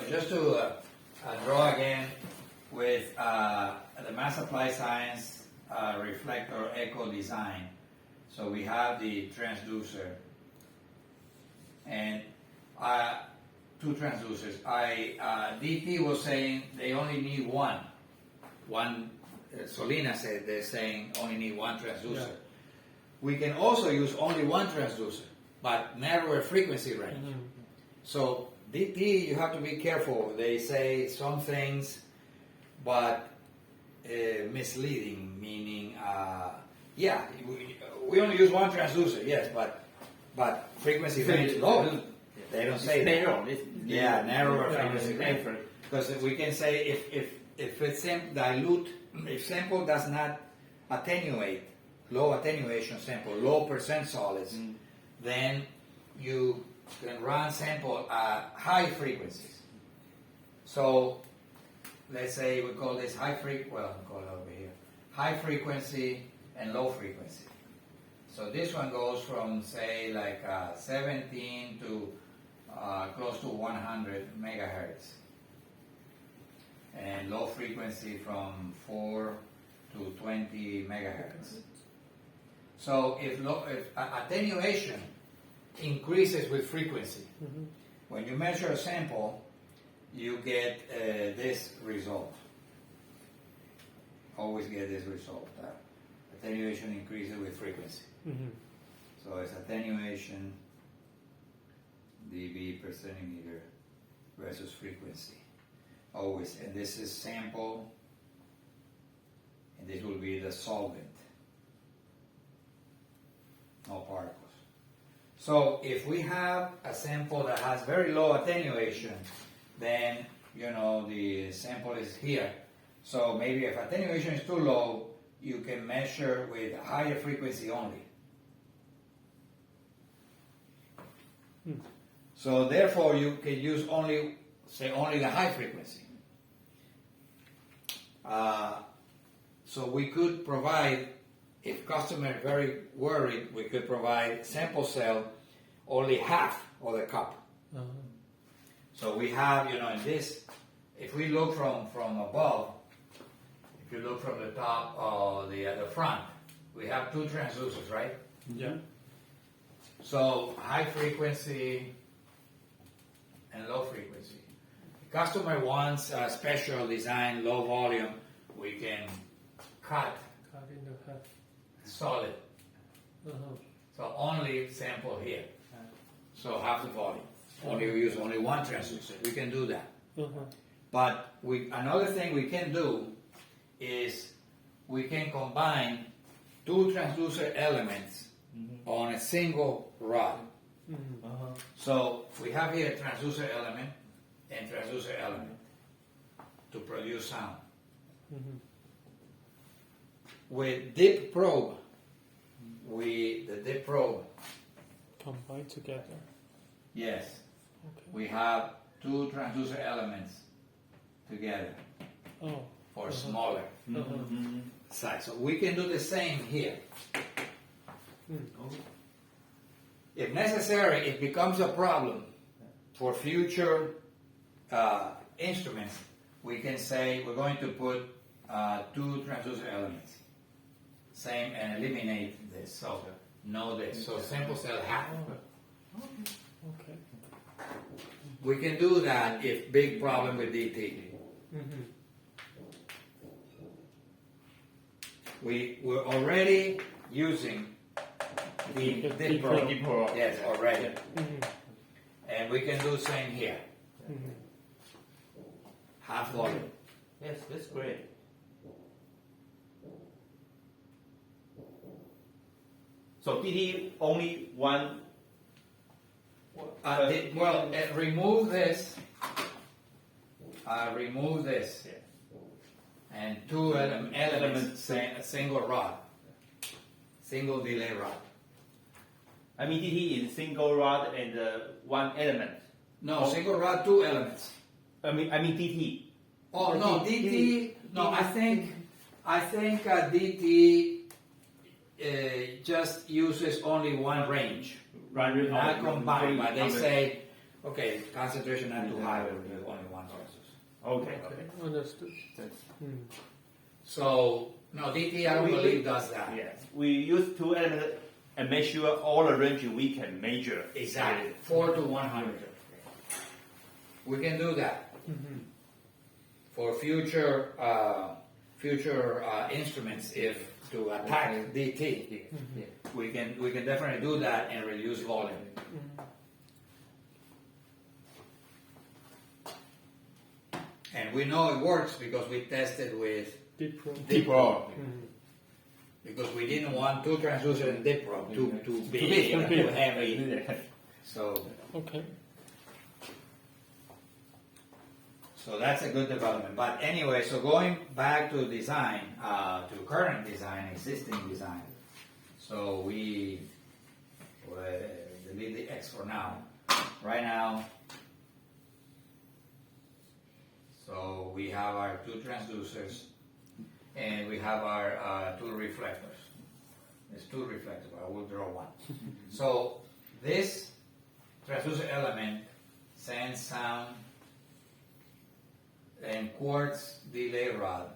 just to draw again with the mass applied science reflector echo design. So we have the transducer and two transducers. DT was saying they only need one. Solina said they're saying only need one transducer. Yeah. We can also use only one transducer, but narrower frequency range. Mm-hmm. So DT, you have to be careful. They say some things, but misleading, meaning, we only use one transducer, yes, but frequency range low. They don't say narrow. Narrower frequency range. Because we can say if it's dilute, if sample does not attenuate, low attenuation sample, low percent solids, then you can run sample at high frequencies. So let's say we call this high frequency and low frequency. So this one goes from say like 17 to close to 100 megahertz. And low frequency from 4 to 20 megahertz. So if attenuation increases with frequency, when you measure a sample, you get this result. Always get this result. Attenuation increases with frequency. So it's attenuation dB per centimeter versus frequency. Always, and this is sample, and this will be the solvent. No particles. So if we have a sample that has very low attenuation, then the sample is here. So maybe if attenuation is too low, you can measure with a higher frequency only. So therefore you can use only the high frequency. So we could provide, if customer is very worried, we could provide sample cell only half of the cup. So we have, in this, if we look from above, if you look from the top or the front, we have two transducers, right? Yeah. So high frequency and low frequency. The customer wants a special design, low volume, we can cut into half. solid. So only sample here. So half the volume. Only we use only one transducer. We can do that. But another thing we can do is we can combine two transducer elements on a single rod. So we have here transducer element and transducer element to produce sound. With dip probe, the dip probe, combine together. yes, Okay. we have two transducer elements together for smaller size. So we can do the same here. If necessary, it becomes a problem for future instruments. We can say we're going to put two transducer elements, same, and eliminate this. So know this. So sample cell half. Okay. We can do that if big problem with DT. We're already using the dip probe. Yes, already. And we can do same here. Half volume. Yes, that's great. So DT only one. Remove this. Remove this. And two elements, a single rod. Single delay rod. I mean DT is single rod and one element. No, single rod, two elements. I mean DT. Oh no, DT. No, I think DT just uses only one range. Not combined, but they say, okay, concentration not too high, we'll use only one one transducer. Okay. Understood. That's- So, no, DT I don't believe does that. Yes. We use two elements and make sure all the range we can measure. Exactly, 4 to 100. We can do that for future instruments if to attack DT. We can definitely do that and reduce volume. And we know it works because we tested with Deep probe. deep probe. Because we didn't want two transducers in deep probe, too big, too heavy. So Okay. So that's a good development. But anyway, so going back to design, to current design, existing design. So we delete the X for now. Right now, so we have our two transducers and we have our two reflectors. There's two reflectors, I will draw one. So this transducer element sends sound and quartz delay rod.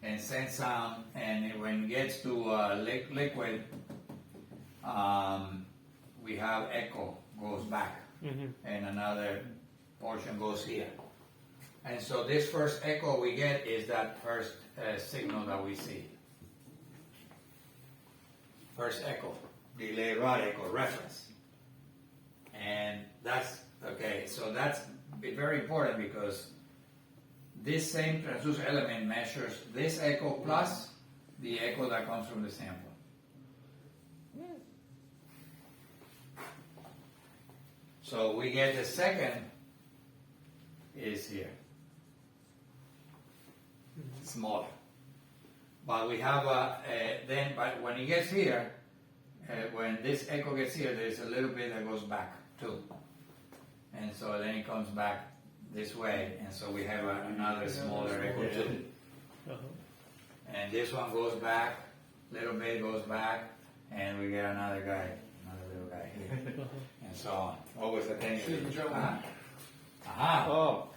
And sends sound, and when it gets to liquid, we have echo goes back, and another portion goes here. And so this first echo we get is that first signal that we see. First echo. Delay rod echo reference. And that's, okay, so that's very important because this same transducer element measures this echo plus the echo that comes from the sample. So we get the second is here. Smaller. But we have then, but when it gets here, when this echo gets here, there's a little bit that goes back too. And so then it comes back this way, and so we have another smaller echo too. And this one goes back, little bit goes back, and we get another guy, another little guy here, and so on. Always attention. Aha. Oh,